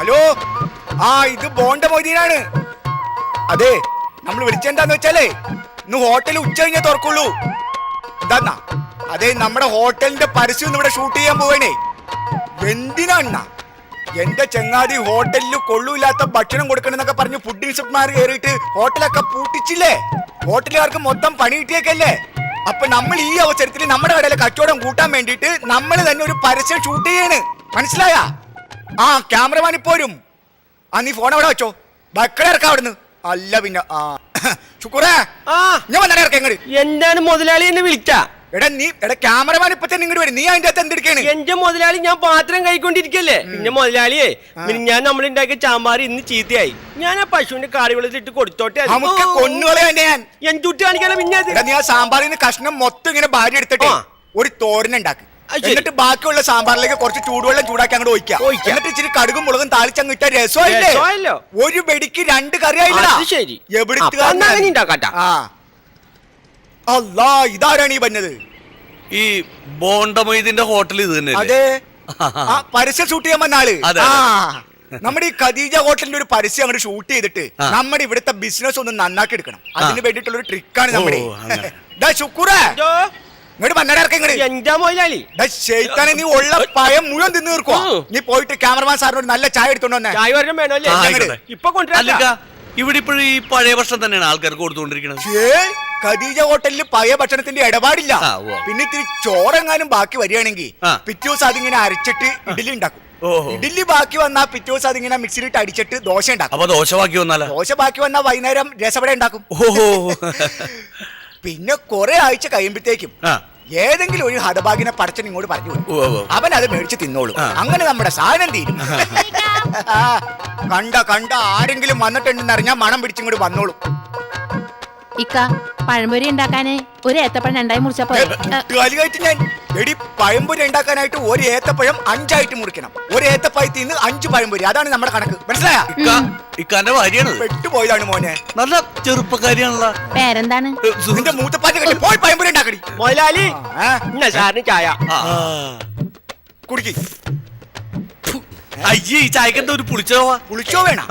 Hello, ആ ഇത് ബോണ്ട മൊയ്തീനാണ്. അതെ, നമ്മൾ വിളിച്ചെന്താന്ന് വെച്ചാലേ ഇന്ന് ഹോട്ടൽ ഉച്ച കഴിഞ്ഞേ തുറക്കുള്ളൂ. എന്താന്നാ, അതെ നമ്മുടെ ഹോട്ടലിന്റെ പരസ്യം ഇവിടെ ഷൂട്ട് ചെയ്യാൻ പോവേണേ. എന്തിനാ എന്റെ ചങ്ങാതി ഹോട്ടലിൽ കൊള്ളൂല്ലാത്ത ഭക്ഷണം കൊടുക്കണമെന്നൊക്കെ പറഞ്ഞ് ഫുഡ് ഇൻസ്പെക്ടർമാർ കയറിയിട്ട് ഹോട്ടലൊക്കെ പൂട്ടിച്ചില്ലേ? ഹോട്ടലുകാർക്ക് മൊത്തം പണി കിട്ടിയേക്കല്ലേ? അപ്പൊ നമ്മൾ ഈ അവസരത്തിൽ നമ്മുടെ കടയിലെ കച്ചവടം കൂട്ടാൻ വേണ്ടിയിട്ട് നമ്മൾ തന്നെ ഒരു പരസ്യം ഷൂട്ട് ചെയ്യാണ്. മനസ്സിലായ? ആ ക്യാമറമാൻ ഇപ്പോരും. ആ നീ ഫോൺ അവിടെ വെച്ചോ, ബക്കട ഇറക്കാം അവിടുന്ന്. അല്ല പിന്നെ ആ ശുക്കൂറേ, ഞാൻ വന്നട ഇറക്കാം ഇങ്ങോട്ട്. എന്താണ് മുതലാളി എന്നെ വിളിക്കാ? എടാ ക്യാമറമാൻ ഇപ്പൊ തന്നെ ഇങ്ങോട്ട് വരും. നീ അതിന്റെ അകത്ത് എന്തെടുക്കാണ്? എന്റെ മുതലാളി ഞാൻ പാത്രം കഴിക്കൊണ്ടിരിക്കല്ലേ. പിന്നെ മുതലാളിയെ ഞാൻ നമ്മളുണ്ടാക്കിയ ചാമ്പാർ ഇന്ന് ചീത്തയായി. ഞാൻ ആ പശുവിന്റെ കാറിവെള്ളത്തിട്ട് കൊടുത്തോട്ടെ. നമുക്ക് കൊന്നുകളെ ഞാൻ എന്തുട്ടി കാണിക്കാനോ. പിന്നെ നീ ആ സാമ്പാറിന് കഷ്ണം മൊത്തം ഇങ്ങനെ ഭാര്യ എടുത്തിട്ട് ഒരു തോരനുണ്ടാക്കി, എന്നിട്ട് ബാക്കിയുള്ള സാമ്പാറിലേക്ക് കുറച്ച് ചൂടുവെള്ളം ചൂടാക്കി അങ്ങോട്ട് ഒഴിക്കാം. എന്നിട്ട് ഇച്ചിരി കടുകും മുളകും താളിച്ചങ്ങ് ഇട്ട രസമായില്ലേ? ഒരു വെടിക്ക് രണ്ട് കറി ആയില്ല. അല്ലാ, ഇതാരാണ് ഈ പറഞ്ഞത്? ഈ ബോണ്ട മൊയ്തീന്റെ ഹോട്ടൽ ഇത് തന്നെ? അതെ, പരസ്യം ഷൂട്ട് ചെയ്യാൻ വന്ന ആള്. നമ്മുടെ ഈ ഖദീജ ഹോട്ടലിന്റെ ഒരു പരസ്യം അങ്ങോട്ട് ഷൂട്ട് ചെയ്തിട്ട് നമ്മുടെ ഇവിടുത്തെ ബിസിനസ് ഒന്ന് നന്നാക്കി എടുക്കണം. അതിന് വേണ്ടിയിട്ടുള്ള ഒരു ട്രിക്കാണ് നമ്മുടെ. ശുക്കൂറേ, ഇങ്ങോട്ട് മണ്ണടക്കം ഇങ്ങോട്ട്. നീ ഉള്ള പയം മുഴുവൻ തിന്നു തീർക്കുവാ. നീ പോയിട്ട് ക്യാമറമാൻ സാറിനോട് നല്ല ചായ എടുത്തോണ്ട് വന്നേ. ഇവിടെ ഇപ്പോഴും ഈ പഴയ ഭക്ഷണം തന്നെയാണ് ആൾക്കാർക്ക് കൊടുത്തുകൊണ്ടിരിക്കുന്നത്. ഖദീജ ഹോട്ടലിൽ പഴയ ഭക്ഷണത്തിന്റെ ഇടപാടില്ല. പിന്നെ ഇത്തിരി ചോറെങ്ങാനും ബാക്കി വരികയാണെങ്കിൽ പിറ്റേ ദിവസം അതിങ്ങനെ അരച്ചിട്ട് ഇഡലി ഉണ്ടാക്കും. ഇഡലി ബാക്കി വന്നാ പിറ്റേ ദിവസം അതിങ്ങനെ മിക്സിയിലിട്ട് അടിച്ചിട്ട് ദോശ ഉണ്ടാക്കും. ദോശ ബാക്കി വന്നാ വൈകുന്നേരം രസവട ഉണ്ടാക്കും. പിന്നെ കുറെ ആഴ്ച കഴിയുമ്പോഴത്തേക്കും ഏതെങ്കിലും ഒരു ഹതഭാഗിനെ പടച്ചൻ ഇങ്ങോട്ട് പറഞ്ഞു അവൻ അത് മേടിച്ച് തിന്നോളൂ. അങ്ങനെ നമ്മുടെ സാധനം തീരും. കണ്ട ആരെങ്കിലും വന്നിട്ടുണ്ടെന്ന് അറിഞ്ഞാൽ മണം പിടിച്ചിങ്ങോട്ട് വന്നോളൂ. ഇക്ക, പഴംപൊരി ഉണ്ടാക്കാന് ഒരു ഏത്തപ്പഴം രണ്ടായി മുറിച്ചപ്പോ ഞാൻ എടി പഴംപൊരി ഉണ്ടാക്കാനായിട്ട് ഒരു ഏത്തപ്പഴം 5 ആയിട്ട് മുറിക്കണം. ഒരു ഏത്തപ്പഴത്തിൽ നിന്ന് 5 പഴംപൊരി. അതാണ് നമ്മുടെ കണക്ക്. മനസ്സിലായ? ഇക്കാന്റെ ഭാര്യയാണ്. പെട്ടുപോയതാണ് മോനെ. നല്ല ചെറുപ്പക്കാരിയാണല്ലോ. പേരെന്താണ്? നിന്റെ മൂത്തപ്പാന്റെ കണ്ടി പോയി പഴംപൊരി ഉണ്ടാക്കടി. മൊയ്ലാലി ചായ കുടിക്ക്. അയ്യേ, ഈ ചായക്ക് എന്താ ഒരു പുളിച്ചോ വേണം?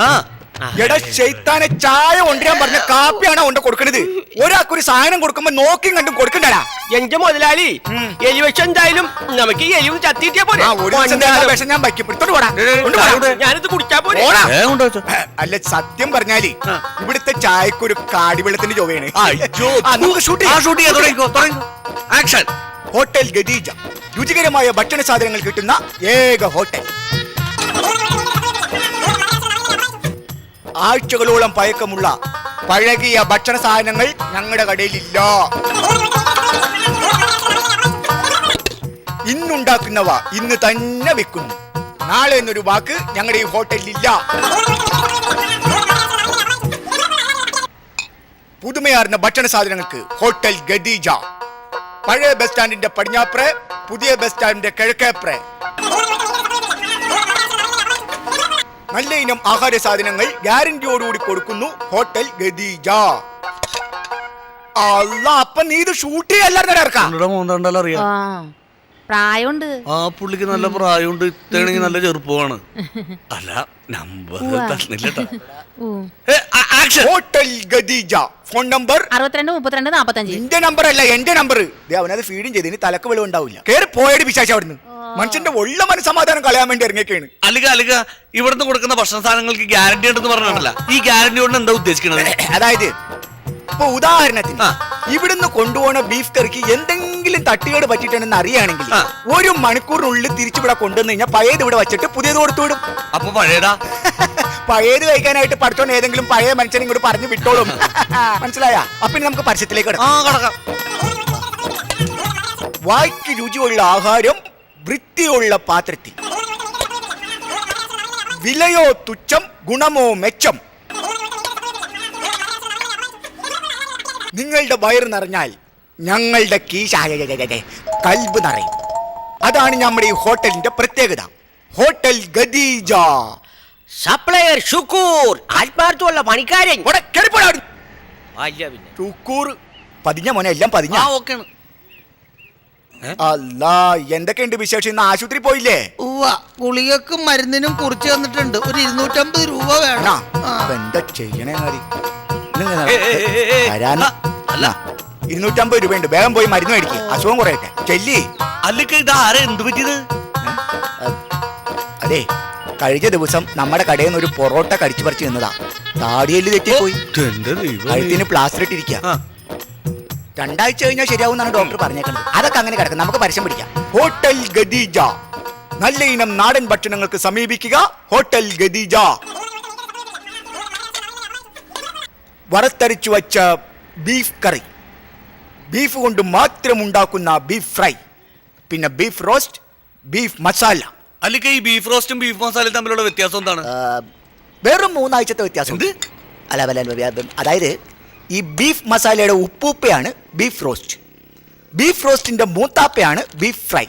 എടാ ശൈത്താനെ, ചായ കൊണ്ടുവരാൻ പറഞ്ഞ കാപ്പിയാണോ കൊണ്ട് കൊടുക്കണത്? ഒരാൾക്കൊരു സാധനം കൊടുക്കുമ്പോ നോക്കിയും കണ്ടും കൊടുക്കണ്ടടാ. എന്റെ മുതലാളി എലിവശം എന്തായാലും നമുക്ക് എലിവും ചത്തിട്ടിയാ പോലെ. ഞാൻ ഞാനിത് കുടിക്കാൻ പോലെ. അല്ല, സത്യം പറഞ്ഞാല് ഇവിടുത്തെ ചായക്കൊരു കാടിവെള്ളത്തിന്റെ ചൊവ്വയാണ്. ഹോട്ടൽ ഖദീജ, രുചികരമായ ഭക്ഷണ സാധനങ്ങൾ കിട്ടുന്ന ഏക ഹോട്ടൽ. ആഴ്ചകളോളം പഴക്കമുള്ള പഴകിയ ഭക്ഷണ സാധനങ്ങൾ ഞങ്ങളുടെ കടയിലില്ല. ഇന്നുണ്ടാക്കുന്നവ ഇന്ന് തന്നെ വെക്കുന്നു. നാളെ എന്നൊരു വാക്ക് ഞങ്ങളുടെ ഈ ഹോട്ടലിലില്ല. പുതുമയാർന്ന ഭക്ഷണ സാധനങ്ങൾക്ക് ഹോട്ടൽ ഖദീജ. പഴയ ബസ് സ്റ്റാൻഡിന്റെ പടിഞ്ഞാപ്രേ, പുതിയ ബസ് സ്റ്റാൻഡിന്റെ കിഴക്കേപ്രേ. നല്ല ഇനം ആഹാര സാധനങ്ങൾ ഗ്യാരണ്ടിയോടുകൂടി കൊടുക്കുന്നു ഹോട്ടൽ ഖദീജ. അല്ല, അപ്പൊ നീ ഇത് ഷൂട്ട് ചെയ്യാറിയാം. പ്രായമുണ്ട്. ആ പുള്ളിക്ക് നല്ല പ്രായമുണ്ട്. ഇത്തണെങ്കിൽ നല്ല ചെറുപ്പമാണ്. അല്ല, നമ്പർ തന്നില്ലട്ടോ. ഹോട്ടൽ ഖദീജ. Phone number 623245. എന്റെ നമ്പർ അല്ല, എന്റെ നമ്പർ. അവനത് ഫീഡിങ് ചെയ്ത് ഇനി തലക്ക് വെളിവ് ഉണ്ടാവില്ല. കേറി പോയടി പിശാച് അവിടുന്ന്. മനുഷ്യന്റെ ഉള്ള മനസ്സമാധാനം കളയാൻ വേണ്ടി ഇറങ്ങിയൊക്കെയാണ്. അല്ലുക ഇവിടുന്ന് കൊടുക്കുന്ന ഭക്ഷണ സാധനങ്ങൾക്ക് ഗ്യാരണ്ടി ഉണ്ടെന്ന് പറഞ്ഞിട്ടല്ല. ഈ ഗ്യാരണ്ടി കൊണ്ട് എന്താ ഉദ്ദേശിക്കുന്നത്? അതായത് ഇപ്പൊ ഉദാഹരണത്തിന് ഇവിടുന്ന് കൊണ്ടുപോകുന്ന ബീഫ് കറിക്ക് എന്തെങ്കിലും തട്ടുകേട് പറ്റിയിട്ടുണ്ടെന്ന് അറിയുകയാണെങ്കിൽ 1 മണിക്കൂറിനുള്ളിൽ തിരിച്ചിവിടെ കൊണ്ടുവന്നു കഴിഞ്ഞാൽ പഴയത് ഇവിടെ വെച്ചിട്ട് പുതിയത് കൊടുത്തു വിടും. അപ്പൊ പഴയതാ? പഴയത് കഴിക്കാനായിട്ട് പഠിച്ചോണ്ട് ഏതെങ്കിലും പഴയ മനുഷ്യനെ ഇങ്ങോട്ട് പറഞ്ഞു വിട്ടോളും. മനസ്സിലായ? അപ്പൊ നമുക്ക് പരസ്യത്തിലേക്ക് കടക്കാം. വായ്ക്ക് രുചിയുള്ള ആഹാരം വൃത്തിയുള്ള പാത്രത്തിൽ. വിലയോ തുച്ഛം, ഗുണമോ മെച്ചം. നിങ്ങളുടെ വയറ് നിറഞ്ഞാൽ ഞങ്ങളുടെ കീശ കൽബ് നിറയും. അതാണ് നമ്മുടെ ഈ ഹോട്ടലിന്റെ പ്രത്യേകത. ഹോട്ടൽ ഖദീജ. സപ്ലയർ ഷുക്കൂർ, ആത്മാർത്ഥമുള്ള പണിക്കാരൻ. ഷുക്കൂർ പതിഞ്ഞ മോനെ, എല്ലാം പതിഞ്ഞ. അല്ല എന്തൊക്കെയുണ്ട് വിശേഷം? ഇന്ന് ആശുപത്രി പോയില്ലേ? ഉവ്വ, ഗുളികക്കും മരുന്നിനും കുറിച്ച് തന്നിട്ടുണ്ട്. ഒരു 250 രൂപ വേണം. അപ്പൊ എന്താ ചെയ്യണേ കാര്യം? അല്ല 250 രൂപയുണ്ട്. വേഗം പോയി മരുന്ന് മേടിക്കും, അസുഖം കുറയട്ടെ. ചെല്ലി. അല്ലെങ്കിൽ ഇത് ആരെ എന്ത് പറ്റിയത്? അതെ, കഴിഞ്ഞ ദിവസം നമ്മുടെ കടയിൽ നിന്ന് ഒരു പൊറോട്ട കടിച്ചു പറിച്ച് നിന്നതാ. താടിയല് തെറ്റിപ്പോയി. എന്റെ ദൈവമേ. കഴുത്തിന് പ്ലാസ്റ്റർ ഇട്ടിരിക്കുക. ആ. 2 ആഴ്ച കഴിഞ്ഞാൽ ശരിയാവും എന്നാണ് ഡോക്ടർ പറഞ്ഞേക്കുന്നത്. അതൊക്കെ അങ്ങനെ കിടക്കും, നമുക്ക് പരസ്യം പിടിക്കാം. ഹോട്ടൽ ഗദീജ, നല്ല ഇനം നാടൻ ഭക്ഷണങ്ങൾക്ക് സമീപിക്കുക. ഹോട്ടൽ ഗദീജ. വറുത്തരച്ചു വച്ച ബീഫ് കറി, ബീഫ് കൊണ്ട് മാത്രം ഉണ്ടാക്കുന്ന ബീഫ് ഫ്രൈ, പിന്നെ ബീഫ് റോസ്റ്റ്, ബീഫ് മസാല. അല്ലെങ്കിൽ ഈ ബീഫ് റോസ്റ്റും ബീഫ് മസാലയും തമ്മിലുള്ള വ്യത്യാസം എന്താണ്? വെറും 3 ആഴ്ചത്തെ വ്യത്യാസം. അതായത് ഈ ബീഫ് മസാലയുടെ ഉപ്പൂപ്പയാണ് ബീഫ് റോസ്റ്റ്, ബീഫ് റോസ്റ്റിന്റെ മൂത്താപ്പയാണ് ബീഫ് ഫ്രൈ.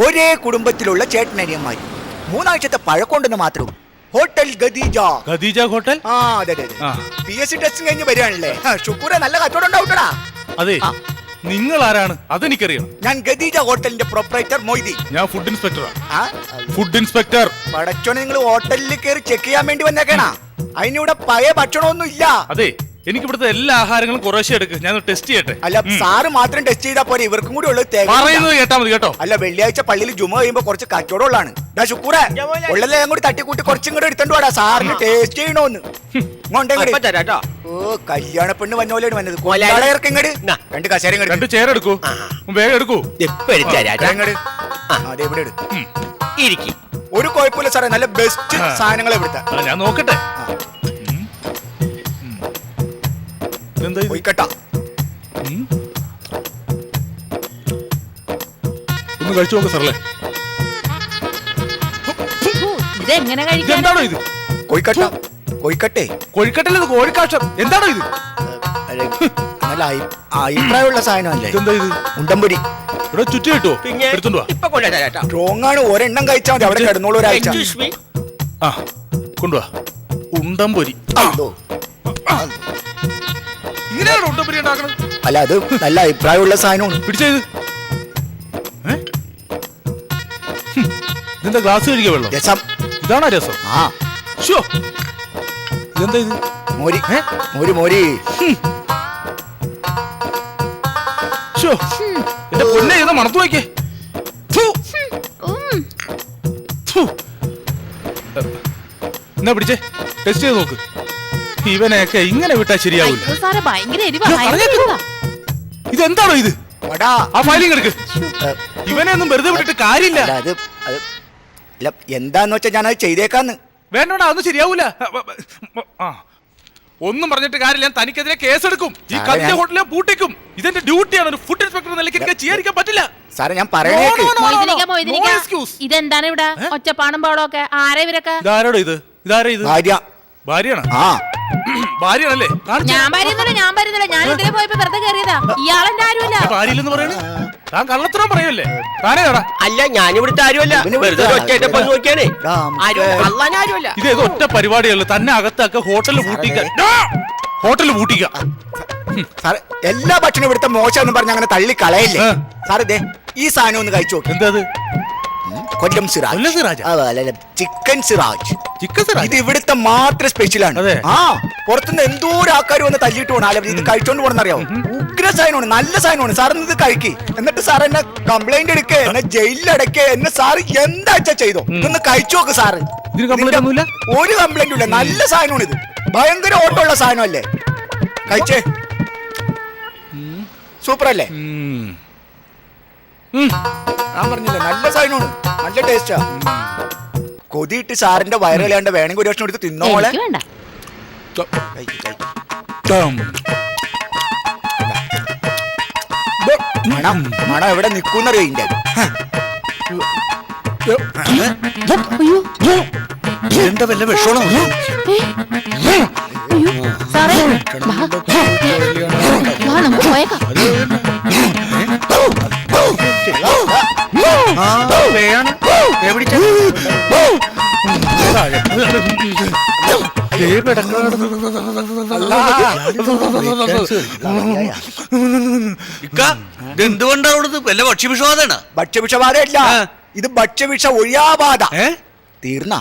ഒരേ കുടുംബത്തിലുള്ള ചേട്ടനനിയന്മാർ. 3 ആഴ്ചത്തെ പഴക്കൊണ്ടെന്ന് മാത്രവും. ഹോട്ടൽ ഗദീജ. ഖദീജ ഹോട്ടൽ. ആ അതെ അതെ ആ. PSC ടെസ്റ്റിംഗ് കഴിഞ്ഞ് വരികയാണല്ലേ. ശുക്കൂറെ നല്ല കച്ചവടം ഉണ്ടാവൂട്ടടാ. അതെ, നിങ്ങൾ ആരാണ്? അതെനിക്കറിയണം. ഞാൻ ഗദീജ ഹോട്ടലിന്റെ പ്രൊപ്പറേറ്റർ മൊയ്തി. ഞാൻ ഫുഡ് ഇൻസ്പെക്ടറാണ്. ആ ഫുഡ് ഇൻസ്പെക്ടർ. പടച്ചോനെ, നിങ്ങൾ ഹോട്ടലിൽ കയറി ചെക്ക് ചെയ്യാൻ വേണ്ടി വന്നേക്കണ? അതിനിവിടെ പഴയ ഭക്ഷണമൊന്നും ഇല്ല. അതെ, എനിക്ക് ഇവിടുത്തെ എല്ലാ ആഹാരങ്ങളും കുറേശ്ശെ എടുക്ക്, ഞാൻ ടെസ്റ്റ് ചെയ്യട്ടെ. അല്ല, സാറ് മാത്രം ടെസ്റ്റ് ചെയ്താൽ പോരെ, ഇവർക്കും കൂടി ഉള്ളത് പറയുന്നത് കേട്ടാ മതി കേട്ടോ. അല്ല, വെള്ളിയാഴ്ച പള്ളിയിൽ ജുമ കഴിയുമ്പോ കുറച്ച് കച്ചവടം ഉള്ളതാണ്. ശുക്കൂറെ ഉള്ളല്ലേ കൂടി തട്ടിക്കൂട്ടി കുറച്ചും കൂടെ എടുത്തോണ്ട് വാടാ, സാറിന് ടേസ്റ്റ് ചെയ്യണോന്ന്. അപ്പൊ തരാട്ടോ. ഓ, കല്യാണ പെണ്ണ് വന്ന പോലെയാണ് വന്നത്. കൊല്ലാളയർക്ക് ഇങ്ങട് 2 കസേര ഇങ്ങട്. 2 ചെയർ എടുക്കൂ, വേഗം എടുക്കൂ. ഇപ്പൊ എടുത്തരാട്ടോ. ഇങ്ങട്. അതെ, ഇവിടെ എടുത്തു. ഇരിക്കി. ഒരു കുഴപ്പമില്ല സാറേ, നല്ല ബെസ്റ്റ് സാധനങ്ങൾ ഇവിടുത്തെ. ഞാൻ നോക്കട്ടെ. എന്താ ഇത്? പോയിക്കട്ടാ. ഒന്ന് കഴിച്ചു നോക്ക് സാറല്ലേ. ഇതെങ്ങനെ കഴിക്കാൻ? എന്താണോ ഇത്? കോഴിക്കട്ട. കോഴിക്കട്ടെ. കോഴിക്കട്ടല്ലേ ഇത്? കോഴിക്കാഷ്ടം. എന്താണോ ഇത്? നല്ല അഭിപ്രായമുള്ള സാധനമല്ലേ? ഇതെന്താ ഇത്? ഉണ്ടംപൊരി. ഇവിടെ ചുറ്റി കിട്ടോ? പിന്നെ എടുത്തോണ്ട് വാ. ഇപ്പൊ കൊണ്ടുതരാട്ടോ. സ്ട്രോങ് ആണ്, ഒരെണ്ണം കഴിച്ചാൽ മതി. അവിടെ കിടന്നോളൂ ഒരാഴ്ച. Excuse me. ആ, കൊണ്ടുവാ. ഉണ്ടംപൊരി. അതോ. ഇങ്ങനെയാണ് ഉണ്ടംപൊരി ഉണ്ടാക്കണത്? അല്ല, അത് നല്ല അഭിപ്രായമുള്ള സാധനമാണ്. പിടിച്ചത് ഇതെന്താ? ഗ്ലാസ് കഴിക്കുക വെള്ളം? രസം. ഇതാണോ രസം? ആ, ഷോ, ഇതെന്താ ഇത്? മോരി. മോരി മോരി. ഷോ, എന്റെ പൊന്നെ, ഇതാ മണത്തു നോക്കിയേ. എന്നാ പിടിച്ചേ, ടെസ്റ്റ് ചെയ്ത് നോക്ക്. ഇവനെയൊക്കെ ഇങ്ങനെ വിട്ടാ ശരിയാവില്ല. അയ്യോ സാറേ, ഭയങ്കര എരിവാ, ഞാൻ ഭയങ്കര പറഞ്ഞേക്ക്. എരിവാ. ഇതെന്താണോ ഇത്? വടാ. ആ ഫയലിംഗ് എടുക്ക്. ഇവനെ ഒന്നും വെറുതെ വിട്ടിട്ട് കാര്യമില്ല. അല്ല, അത് അല്ല, എന്താന്ന് വെച്ചാ ഞാനത് ചെയ്തേക്കാന്ന്. വേണ്ടോടാ, അതൊന്നും ശരിയാവൂല. ആ, ഒന്നും പറഞ്ഞിട്ട് കാര്യമില്ല. ഞാൻ തനിക്കെതിരെ കേസെടുക്കും. ഈ കഥ ഹോട്ടലിൽ പൂട്ടിക്കും. ഇതെന്റെ ഡ്യൂട്ടിയാണ്. ഒരു ഫുഡ് ഇൻസ്പെക്ടർ നിലയ്ക്ക് എനിക്ക് ചെയ്യാതിരിക്കാൻ പറ്റില്ല. സാറേ, ഞാൻ പറയണേക്ക്. No excuse. ഇതെന്താണ് ഇവിടെ ഒച്ചപ്പാടും പാടൊക്കെ? ആരെ ഇവരൊക്കെ? ഇതാരോടോ ഇത്? ഇതാരാ ഇത്? ഭാര്യ. ഭാര്യയാണ്. ആ, ഭാര്യയാണല്ലേ? കാണിച്ച്. ഞാൻ വരുന്നില്ല. ഞാൻ ഇതിലെ പോയപ്പോ വെറുതെ കയറിയതാ. ഇയാളെന്റെ ആരുമല്ല. ഭാര്യയില്ലെന്ന് പറയണേ? താൻ കള്ളത്തരം പറയല്ലേ? താനേ കേടാ. അല്ല, ഞാനിവിടുത്തെ ആരുമല്ല. ഇവന് വെറുതെ ഒറ്റ നോക്കിയാണേ. ആരുമല്ല. ഇത് ഒറ്റ പരിപാടിയല്ല. തന്നെ അകത്തൊക്കെ ഹോട്ടലിൽ പൂട്ടിക്കാൻ. ഹോട്ടലിൽ പൂട്ടിക്കാം. സാറേ, എല്ലാ ഭക്ഷണം ഇവിടുത്തെ മോശം പറഞ്ഞ അങ്ങനെ തള്ളി കളയല്ലേ. സാറേ, ദേ ഈ സാധനം ഒന്ന് കഴിച്ചു നോക്കി. എന്താ അത്? കൊല്ലം സിറാജ്. കൊല്ലം സിറാജ്? ചിക്കൻ സിറാജ്. ചിക്കൻ സിറാജ്? ഇത് ഇവിടുത്തെ മാത്രം സ്പെഷ്യലാണ്. അതെ. ആ, പുറത്തുനിന്ന് എന്തോരം ആൾക്കാർ വന്ന് തല്ലിട്ട് പോകണം. അല്ല, ഇത് കഴിച്ചോണ്ട് പോകണമെന്നറിയാവോ? ഉഗ്ര സാധനമാണ്, നല്ല സാധനമാണ്. സാറിന് ഇത് കഴിക്കി. എന്നിട്ട് സാർ എന്നെ കംപ്ലൈന്റ് എടുക്കേ, എന്നെ ജയിലിലടക്കേ, എന്നെ സാറ് എന്താ ചെയ്തോ. ഇതൊന്ന് കഴിച്ചു നോക്ക് സാറ്. ഇതിന് കംപ്ലൈന്റ് ഒന്നുമില്ല? ഒരു കംപ്ലൈന്റും ഇല്ല. നല്ല സാധനമാണ് ഇത്. ഭയങ്കര ഓട്ടമുള്ള സാധനമല്ലേ. കഴിച്ചേ. സൂപ്പർ അല്ലേ? ഞാൻ പറഞ്ഞില്ലേ, നല്ല സാധനമാണ്, നല്ല ടേസ്റ്റാ. കൊതിയിട്ട് സാറിന്റെ വയറിലാണ്ട് വേണമെങ്കിൽ ഒരു വർഷം എടുത്ത് തിന്നോളെ. എനിക്ക് വേണ്ട. മണം എവിടെ നിക്കൂന്നറിയോ ഇതിന്റെ? അയ്യോ, എന്താ വല്ല വിഷമാണോ? അയ്യോ സാറേ, വാ നമുക്ക് പോയേക്കാം. എന്തുകൊണ്ടാ അവിടുന്ന് വല്ല ഭക്ഷ്യവിഷവാദാണ്? ഭക്ഷ്യവിഷബാധയല്ല, ഇത് ഭക്ഷ്യവിഷ ഒഴിയാബാധ. തീർന്ന